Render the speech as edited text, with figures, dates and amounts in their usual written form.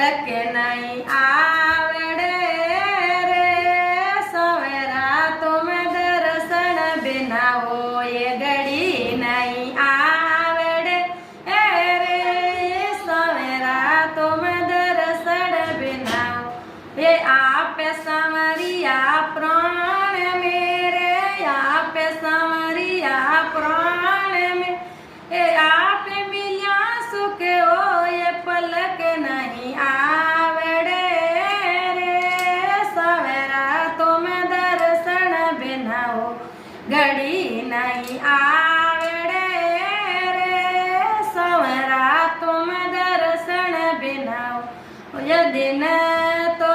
કે નહીં આવડે રે સવેરા તમે દર્શન બનાવો એ ઘડી નહીં આવડે રે સવેરા તમે દર્શન બનાવો એ આપે સામરિયા પ્રાણ મેરે આપે સામરિયા પ્રાણ મે એ આપે મિલ્યા સુખ હોય પલક નહીં આવડે રે સવેરા તમે દર્શન બનાવો ઘડી નહીં આવડે રે સવેરા તમે દર્શન બનાવો દિન તો